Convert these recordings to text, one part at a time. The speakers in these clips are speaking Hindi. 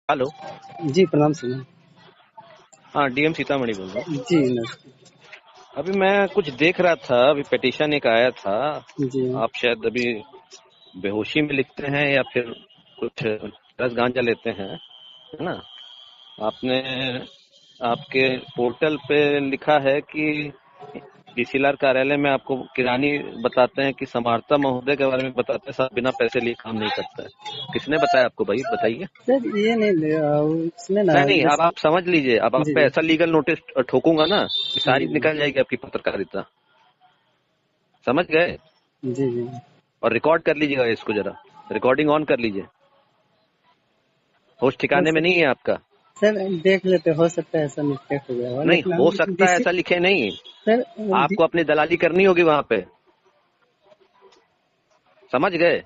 हेलो। जी प्रणाम सर। हाँ, डीएम सीतामढ़ी बोल रहा हूँ। जी नमस्ते। अभी मैं कुछ देख रहा था, अभी पिटीशन एक आया था। जी आप शायद अभी बेहोशी में लिखते हैं या फिर कुछ रस गांजा लेते हैं, है ना? आपने आपके पोर्टल पे लिखा है कि तहसीलदार कार्यालय में आपको किरानी बताते हैं कि समाहर्ता महोदय के बारे में बताते हैं, साहब बिना पैसे लिए काम नहीं करता है। किसने बताया आपको भाई, बताइए। सर, ये नहीं उसमें ना नहीं नहीं, अब जैसे। आप समझ लीजिए, अब आप जी पे जी ऐसा लीगल नोटिस ठोकूंगा ना कि सारी जी निकल जाएगी आपकी पत्रकारिता। समझ गए? जी जी। और रिकॉर्ड कर लीजिएगा इसको, जरा रिकॉर्डिंग ऑन कर लीजिए। होश हाँ ठिकाने में सर। नहीं है आपका। सर देख लेते, हो सकता है ऐसा मिस्टेक हो गया हो, नहीं लेकिन हो हम सकता है डीसी। ऐसा लिखे नहीं। सर आपको अपनी दलाली करनी होगी वहां पे। समझ गए?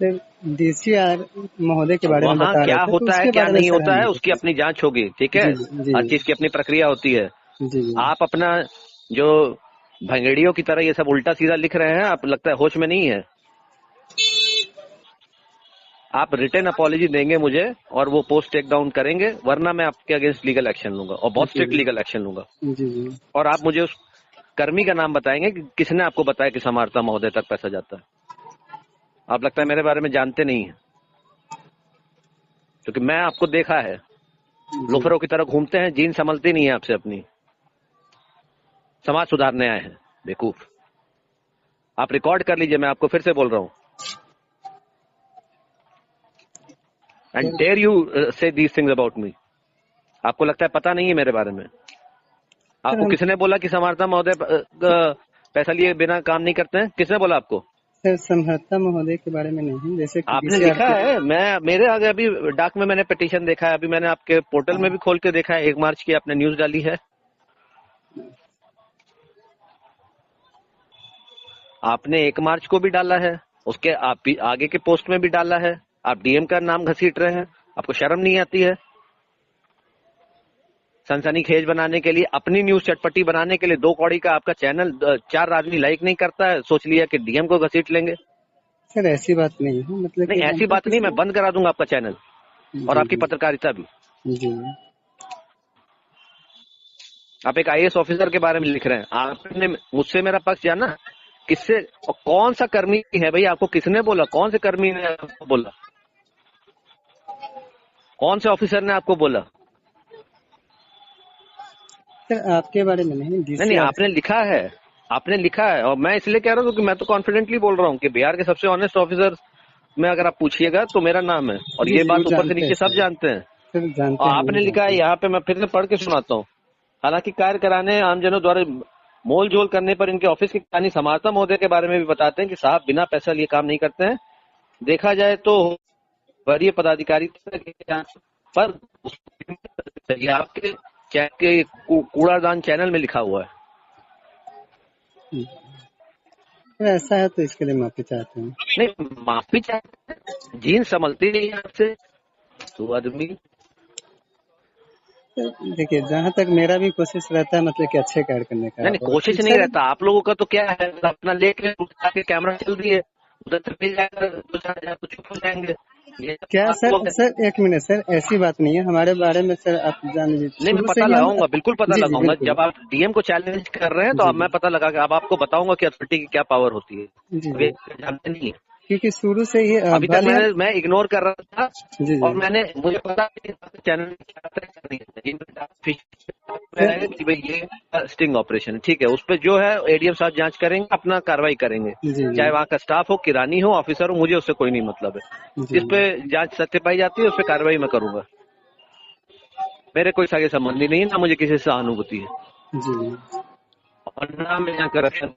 सर डीसीआर महोदय के अब बारे में वहाँ बता रहे क्या थे, तो होता है उसके क्या बारे में नहीं सर होता हम है उसकी पूछे। अपनी जांच होगी, ठीक है? जी जी जी हर चीज की अपनी प्रक्रिया होती है। जी जी आप अपना जो भंगेड़ियों की तरह ये सब उल्टा सीधा लिख रहे हैं, आप लगता है होश में नहीं है। आप रिटर्न अपॉलॉजी देंगे मुझे और वो पोस्ट टेक डाउन करेंगे, वरना मैं आपके अगेंस्ट लीगल एक्शन लूंगा और बहुत जी स्ट्रिक्ट लीगल एक्शन लूंगा। जी जी। और आप मुझे उस कर्मी का नाम बताएंगे कि किसने आपको बताया कि समाहर्ता महोदय तक पैसा जाता है। आप लगता है मेरे बारे में जानते नहीं है, क्योंकि मैं आपको देखा है जी लोफरों की तरह घूमते हैं, जीन संभलती नहीं है आपसे अपनी। समाज सुधारने आए हैं बेवकूफ। आप रिकॉर्ड कर लीजिए, मैं आपको फिर से बोल रहा हूँ। And sir. डेयर यू से दीज थिंग्स अबाउट मी। आपको लगता है पता नहीं है मेरे बारे में। सर आपको हम किसने बोला कि समाहर्ता महोदय पैसा लिए बिना काम नहीं करते हैं? किसने बोला आपको? सर समहर्ता महोदय के बारे में नहीं, जैसे कि आपने डीसीआर लिखा के। है, मैं मेरे आगे अभी डाक में मैंने पिटीशन देखा है, अभी मैंने आपके पोर्टल में भी खोल के देखा है, 1 मार्च की आपने न्यूज डाली है। आपने 1 मार्च को भी डाला है, उसके आप भी आगे के पोस्ट में भी डाला है। आप डीएम का नाम घसीट रहे हैं, आपको शर्म नहीं आती है? सनसनीखेज बनाने के लिए, अपनी न्यूज चटपटी बनाने के लिए 2 कौड़ी का आपका चैनल 4 आदमी लाइक नहीं करता है, सोच लिया कि डीएम को घसीट लेंगे। सर ऐसी बात नहीं है, मतलब नहीं कि ऐसी हमको बात नहीं, किसी। मैं बंद करा दूंगा आपका चैनल और जी आपकी जी पत्रकारिता भी। जी। आप एक आईएएस ऑफिसर के बारे में लिख रहे हैं, आपने मुझसे मेरा पक्ष जाना किससे? और कौन सा कर्मी है भाई, आपको किसने बोला? कौन से कर्मी ने आपको बोला? कौन से ऑफिसर ने आपको बोला? सर आपके बारे में नहीं, नहीं नहीं, डीसीआर। आपने लिखा है, आपने लिखा है। और मैं इसलिए कह रहा हूँ कि मैं तो कॉन्फिडेंटली बोल रहा हूँ कि बिहार के सबसे ऑनेस्ट ऑफिसर में अगर आप पूछिएगा तो मेरा नाम है, और जी ये जी, वो बात ऊपर से जानते हैं नीचे सब सर। जानते हैं। सर जानते और हैं, वो आपने लिखा जानते है हैं। यहाँ पे, मैं फिर से पढ़ के सुनाता हूँ। हालांकि कार्य कराने आमजनों द्वारा मोल जोल करने पर इनके ऑफिस की कहानी समाहर्ता महोदय के बारे में भी बताते हैं कि साहब बिना पैसा लिए काम नहीं करते हैं। देखा जाए तो वरीय पदाधिकारी पर ये आपके के कूड़ादान चैनल में लिखा हुआ है। सर ऐसा है तो इसके लिए माफी चाहते हैं। नहीं माफी चाहते हैं, जीन संभलती नहीं है आपसे तो आदमी। सर देखिए, जहाँ तक मेरा भी कोशिश रहता है, मतलब कि अच्छे कार्य करने का, नहीं नहीं, और कोशिश नहीं सर। रहता आप लोगों का, तो क्या है, अपना लेके उठा के कैमरा चल रही है, उधर से मिल जाएगा 2-4 हजार तो चुप हो जाएंगे। ये क्या सब आप सर? लोग हैं। सर एक मिनट सर, ऐसी बात नहीं है हमारे बारे में सर, आप जान लीजिए नहीं मैं शुरू से पता ही हम। लगाऊंगा, बिल्कुल पता जी जी लगाऊंगा। बिल्कुल। जब आप डीएम को चैलेंज कर रहे हैं तो जी अब मैं पता लगा के अब आपको बताऊंगा कि अथॉरिटी की क्या पावर होती है। जी अभी जी। जानते नहीं है। क्योंकि शुरू से ही अभी तक भले हम। मैं इग्नोर कर रहा था। जी जी। और मुझे पता है कि चैनल सर। कि भाई ये स्टिंग ऑपरेशन ठीक है, उस पर जो है एडीएम साहब जांच करेंगे, अपना कार्रवाई करेंगे। जी चाहे जी वहाँ का स्टाफ हो, किरानी हो, ऑफिसर हो, मुझे उससे कोई नहीं मतलब है। जी जिस पे जांच सत्य पाई जाती है उस पर कार्रवाई मैं करूंगा। मेरे कोई सगे संबंधी नहीं है, ना मुझे किसी से सहानुभूति है, जी। और ना मैं यहाँ करप्शन।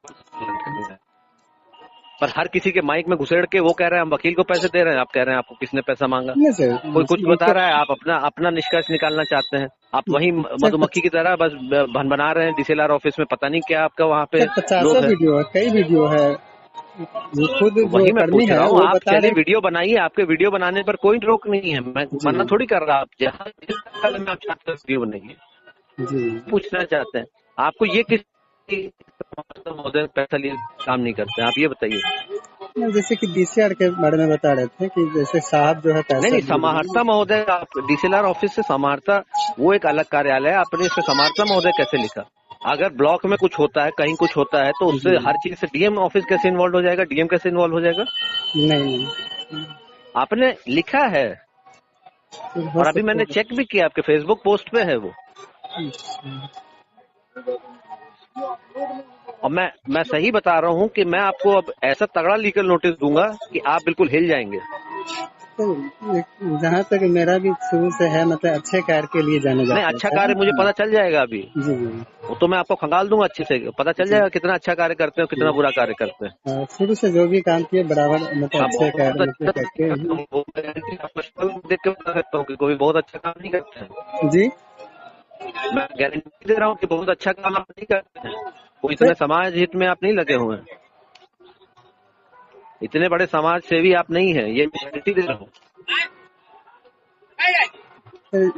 पर हर किसी के माइक में घुसेड़ के वो कह रहे हैं हम वकील को पैसे दे रहे हैं, आप कह रहे हैं आपको किसने पैसा मांगा। नहीं कोई सर, कुछ बता उनको। रहा है, आप अपना अपना निष्कर्ष निकालना चाहते हैं। आप वही सर मधुमक्खी की तरह बस भन बना रहे हैं। डीसीएलआर ऑफिस में पता नहीं क्या आपका वहाँ पे सर 50 लोग है। वीडियो है, कई वीडियो है। वो खुद तो जो वही मैं कर्मी पूछ है रहा हूँ, वो आप बता चलिए रहे। वीडियो बनाइए, आपके वीडियो बनाने पर कोई रोक नहीं है, मैं जी मना थोड़ी कर रहा। आप जहाँ जिस तरह में आप चाहते हैं वीडियो बनाइए। जी। पूछना चाहते हैं आपको ये किस महोदय पैसा लिए काम नहीं करते हैं, आप ये बताइए। जैसे कि डीसीआर के बारे में बता रहे थे कि जैसे साहब जो है नहीं पैसा नहीं, दे समाहर्ता देंगे। महोदय, आप डीसीएलआर ऑफिस से समाहर्ता, वो एक अलग कार्यालय है। आपने इसमें समाहर्ता महोदय कैसे लिखा? अगर ब्लॉक में कुछ होता है, कहीं कुछ होता है, तो उससे जी हर चीज से डीएम ऑफिस कैसे इन्वॉल्व हो जाएगा? डीएम कैसे इन्वॉल्व हो जाएगा? नहीं नहीं, आपने लिखा है, फिर हो और अभी सकता मैंने है। चेक भी किया, आपके फेसबुक पोस्ट पे है वो। अच्छा, और मैं सही बता रहा हूँ कि मैं आपको अब ऐसा तगड़ा लीगल नोटिस दूंगा कि आप बिल्कुल हिल जाएंगे। तो जहाँ तक मेरा भी शुरू से है, मतलब अच्छे कार्य के लिए जाने नहीं, जाता अच्छा था। कार्य मुझे पता चल जाएगा अभी, जी जी वो तो मैं आपको खंगाल दूंगा अच्छे से, पता चल जी जाएगा कितना अच्छा कार्य करते हो, कितना जी। बुरा कार्य करते हैं। शुरू से जो भी काम किए बराबर, मतलब हाँ, अच्छे बहुत कार्य मतलब अच्छा करके करता ही। हूँ, वो गारंटी आपको शक्ल देख के बता सकता हूँ कि कोई बहुत अच्छा काम नहीं करते हैं। जी मैं गारंटी दे रहा हूँ कि बहुत अच्छा काम आप नहीं करते हैं, वो सर। इसमें समाज हित में आप नहीं लगे हुए हैं, इतने बड़े समाज सेवी आप नहीं है, ये मैं गारंटी दे रहा हूँ।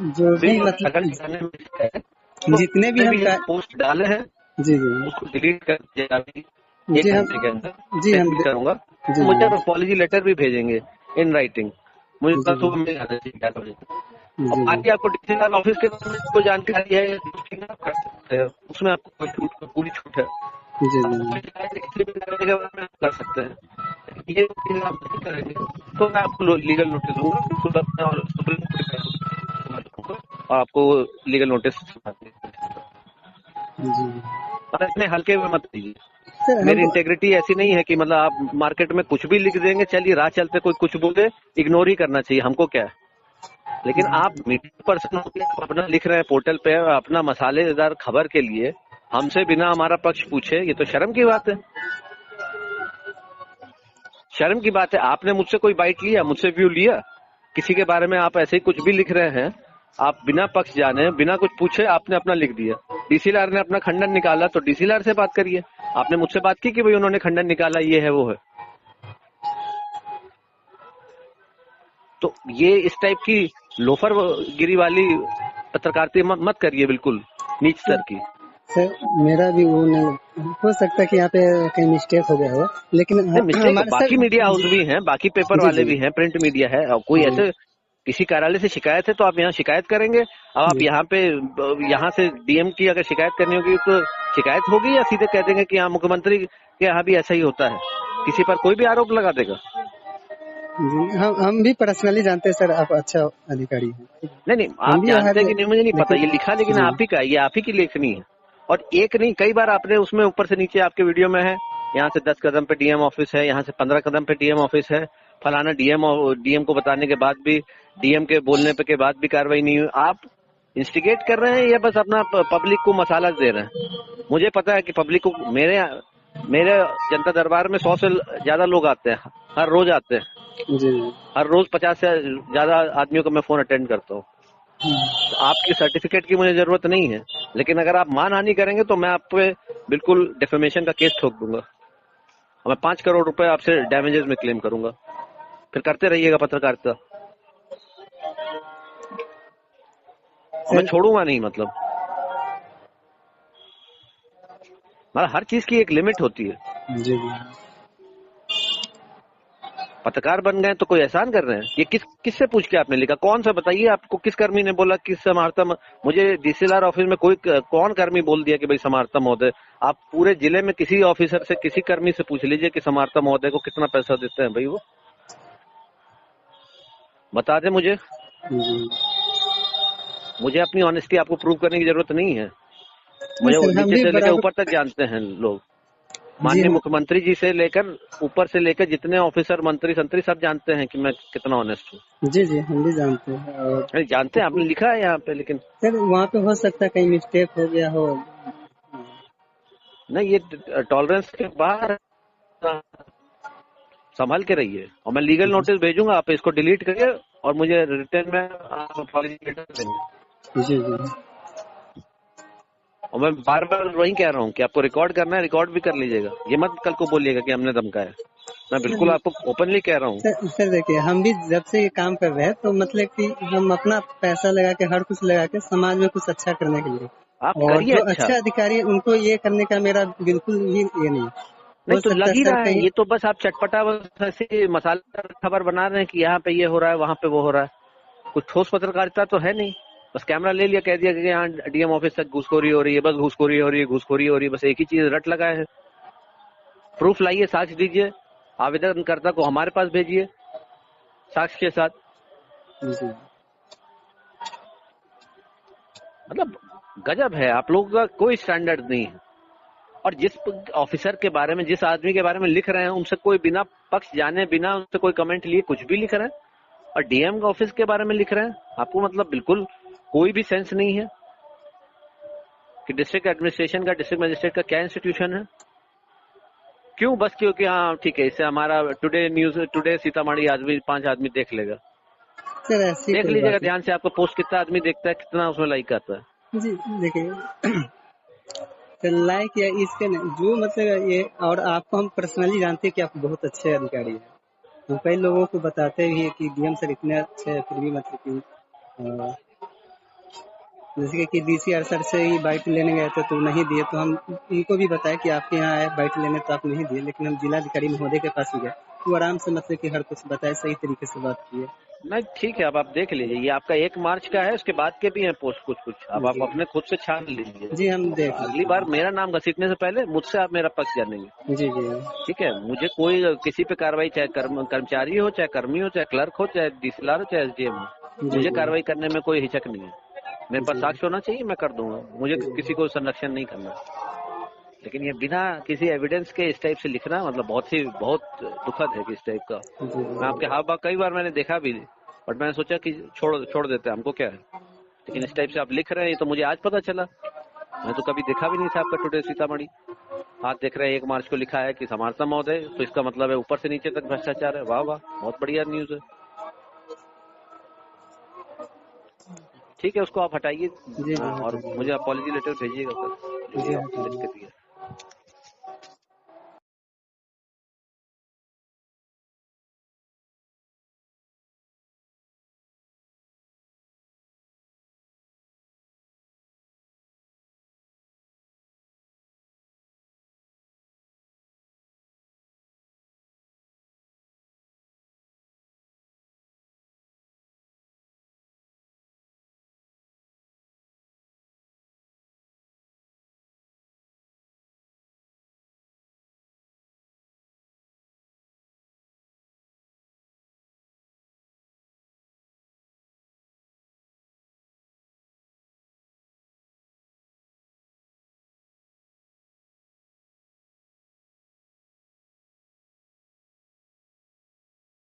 जो अभी भी जो मतलब नकल करने में है, तो जितने भी जितने हम भी पोस्ट डाले हैं जी उसको डिलीट कर दिया अभी जी 1 हम घंटे के अंदर, जी मैं हम भी करूंगा। जी तो मुझे अब अपॉलॉजी लेटर भी भेजेंगे इन राइटिंग, मुझे जी कल जी सुबह मिल जाना चाहिए 11 बजे तक। जी और जी बाकी आपको डीसीएलआर ऑफिस के बारे में कोई जानकारी है, आप कर सकते हैं, उसमें आपको कोई छूट, पूरी छूट है। जी जी आपको कोई शिकायत है किसी भी कार्य के बारे में, आप कर सकते हैं। लेकिन ये चीज आप नहीं करेंगे तो मैं आपको लीगल नोटिस दूंगा, बिल्कुल अपना, और सुप्रीम कोर्ट में दूंगा, और आपको लीगल नोटिस दूंगा। जी। और इतने हल्के में मत लीजिए। सर हम मेरी इंटेग्रिटी ऐसी नहीं है कि मतलब आप मार्केट में कुछ भी लिख देंगे, चलिए राह चलते कोई कुछ बोले, इग्नोर ही करना चाहिए, हमको क्या है। लेकिन आप मीडिया पर्सन होकर आप अपना लिख रहे हैं पोर्टल पे, अपना मसालेदार खबर के लिए हमसे बिना हमारा पक्ष पूछे, ये तो शर्म की बात है। शर्म की बात है। आपने मुझसे कोई बाइट लिया, मुझसे व्यू लिया, किसी के बारे में आप ऐसे ही कुछ भी लिख रहे हैं, आप बिना पक्ष जाने, बिना कुछ पूछे आपने अपना लिख दिया। डीसीएलआर ने अपना खंडन निकाला तो डीसीएलआर से बात करिए। आपने मुझसे बात की कि भाई उन्होंने खंडन निकाला, ये है वो है, तो ये इस टाइप की लोफर गिरी वाली पत्रकारिता मत करिए, बिल्कुल नीच स्तर की। सर मेरा भी वो नहीं हो सकता कि यहाँ पे कहीं मिस्टेक हो गया हो, लेकिन नहीं, मिस्टेक हमारे सर बाकी मीडिया हाउस जी भी हैं, बाकी पेपर जी वाले भी हैं, प्रिंट मीडिया है, और कोई जी ऐसे किसी कार्यालय से शिकायत है तो आप यहाँ शिकायत करेंगे। अब आप जी यहाँ पे, यहाँ से डीएम की अगर शिकायत करनी होगी तो शिकायत होगी, या सीधे कह देंगे कि यहाँ मुख्यमंत्री के यहाँ भी ऐसा ही होता है, किसी पर कोई भी आरोप लगा देगा। जी। हम भी पर्सनली जानते हैं सर, आप अच्छा अधिकारी हैं। नहीं नहीं, हम आप भी यहाँ जानते हैं पे, कि नहीं मुझे नहीं पता, लेकिन ये लिखा लेकिन जी आप ही का है, ये आप ही की लेखनी है। और एक नहीं, कई बार आपने उसमें ऊपर से नीचे आपके वीडियो में है, यहाँ से 10 कदम पे डीएम ऑफिस है, यहाँ से 15 कदम पे डीएम ऑफिस है, फलाना डीएम, और डीएम को बताने के बाद भी, डीएम के बोलने पे के बाद भी कार्रवाई नहीं हुई। आप इंस्टिगेट कर रहे हैं या बस अपना पब्लिक को मसाला दे रहे हैं? मुझे पता है कि पब्लिक को, मेरे मेरे जनता दरबार में 100 से ज्यादा लोग आते हैं, हर रोज आते हैं, जी हर रोज 50 से ज्यादा आदमियों को मैं फोन अटेंड करता हूँ। तो आपकी सर्टिफिकेट की मुझे जरूरत नहीं है, लेकिन अगर आप मानहानि करेंगे तो मैं आप पे बिल्कुल डिफेमेशन का केस ठोक दूंगा, और मैं 5 करोड़ रुपए आपसे डैमेजेस में क्लेम करूंगा। फिर करते रहिएगा पत्रकारिता, और मैं सर। छोड़ूंगा नहीं। मतलब हर चीज की एक लिमिट होती है। जी पत्रकार बन गए तो कोई एहसान कर रहे हैं? ये किससे पूछ के आपने लिखा? कौन सा बताइए, आपको किस कर्मी ने बोला, किस समाहर्ता मुझे डीसीएलआर ऑफिस में कोई कौन कर्मी बोल दिया कि भाई समाहर्ता महोदय? आप पूरे जिले में किसी ऑफिसर से, किसी कर्मी से पूछ लीजिए कि समाहर्ता महोदय को कितना पैसा देते हैं भाई, वो बता दे मुझे। जी मुझे अपनी ऑनेस्टी आपको प्रूव करने की जरूरत नहीं है, नहीं मुझे सर, हम नीचे भी से लेकर बराबर। ऊपर तक जानते हैं लोग, जी माननीय मुख्यमंत्री जी से लेकर ऊपर से लेकर जितने ऑफिसर, मंत्री संतरी, सब जानते हैं कि मैं कितना ऑनेस्ट हूँ। जी जी हम भी जानते हैं। और अरे जानते हैं, आपने लिखा है यहाँ पे, लेकिन सर वहाँ पे हो सकता है कहीं मिस्टेक हो गया हो। नहीं, ये टॉलरेंस के बाहर, संभल के रहिए। और मैं लीगल जी नोटिस भेजूंगा, आप इसको डिलीट करिए और मुझे रिटर्न में आप अपॉलॉजी लेटर देंगे। जी जी और मैं बार बार वही कह रहा हूँ कि आपको रिकॉर्ड करना है, रिकॉर्ड भी कर लीजिएगा, ये मत कल को बोलिएगा कि हमने धमकाया। मैं बिल्कुल आपको ओपनली कह रहा हूँ। सर देखिए, हम भी जब से ये काम कर रहे हैं तो मतलब कि हम अपना पैसा लगा के, हर कुछ लगा के समाज में कुछ अच्छा करने के लिए, आप और करिए जो अच्छा। अच्छे अधिकारी हैं, उनको ये करने का मेरा बिल्कुल ही ये नहीं। नहीं हो तो सकता लग है ही सर रहा है, कहीं। ये तो बस आप चटपटा बस ऐसे मसाला खबर बना रहे हैं कि यहाँ पे ये हो रहा है, वहाँ पे वो हो रहा है। कुछ ठोस पत्रकारिता तो है नहीं। बस कैमरा ले लिया, कह दिया कि यहाँ डीएम ऑफिस तक घूसखोरी हो रही है, बस घूसखोरी हो रही है, घूसखोरी हो रही है, बस एक ही चीज रट लगाए है। प्रूफ लाइए, साक्ष्य दीजिए, आवेदनकर्ता को हमारे पास भेजिए साक्ष्य के साथ। जी मतलब गजब है, आप लोगों का कोई स्टैंडर्ड नहीं है। और जिस ऑफिसर के बारे में, जिस आदमी के बारे में लिख रहे हैं, उनसे कोई बिना पक्ष जाने, बिना उनसे कोई कमेंट लिए कुछ भी लिख रहे हैं। और डीएम का ऑफिस के बारे में लिख रहे हैं, आपको मतलब बिल्कुल कोई भी सेंस नहीं है कि डिस्ट्रिक्ट एडमिनिस्ट्रेशन का, डिस्ट्रिक्ट मजिस्ट्रेट का क्या इंस्टीट्यूशन है। क्यों? बस क्योंकि हाँ ठीक है, इससे हमारा टुडे न्यूज, टुडे सीतामढ़ी आदमी 5 आदमी देख लेगा। सर, ऐसी देख कोई लीजिएगा बात ध्यान से, आपको पोस्ट कितना आदमी देखता है, कितना उसमें लाइक आता है। नहीं। जी देखिए, सर लाइक या इसके नहीं, जो मतलब ये, और आपको हम पर्सनली जानते हैं कि आप बहुत अच्छे अधिकारी हैं। हम कई लोगों को बताते भी हैं कि डीएम सर इतने अच्छे हैं, फिर भी मतलब कि जैसे कि डीसीआर सर से ही बाइट लेने गए थे तो नहीं दिए, तो हम उनको भी बताया कि आपके यहाँ आए बाइट लेने तो आप नहीं दिए, लेकिन हम जिलाधिकारी महोदय के पास ही गए, वो आराम से मतलब कि हर कुछ बताए, सही तरीके से बात किए। नहीं ठीक है, अब आप देख लीजिए, ये आपका 1 मार्च का है, उसके बाद के भी हैं पोस्ट कुछ कुछ, अब आप जी अपने खुद से छान लीजिए। जी, हम देख अगली लेते बार मेरा नाम घसीटने से पहले मुझसे आप मेरा पक्ष जानेंगे। हैं। जी जी ठीक है, मुझे कोई किसी पे कार्रवाई, चाहे कर्मचारी हो, चाहे कर्मी हो, चाहे क्लर्क हो, चाहे डीसीएलआर हो, चाहे एसडीएम हो, जी मुझे जी कार्रवाई करने में कोई हिचक नहीं है। मेरे पास जी साक्ष्य होना चाहिए, मैं कर दूंगा, मुझे किसी को संरक्षण नहीं करना। लेकिन ये बिना किसी एविडेंस के इस टाइप से लिखना मतलब बहुत दुखद है कि इस टाइप का। जी मैं आपके हाव भाव कई बार मैंने देखा भी, बट मैंने सोचा कि छोड़ देते हैं, हमको क्या है। लेकिन इस टाइप से आप लिख रहे हैं, ये तो मुझे आज पता चला। मैं तो कभी देखा भी नहीं था आपका टुडे सीतामढ़ी। आज देख रहे हैं 1 मार्च को लिखा है कि समानता महोदय, तो इसका मतलब है ऊपर से नीचे तक भ्रष्टाचार है। वाह वाह, बहुत बढ़िया न्यूज है। ठीक है, उसको आप हटाइए जी जी और जी मुझे अपॉलजी लेटर भेजिएगा सर, जो जी भी जी आप लिख के जी दिए।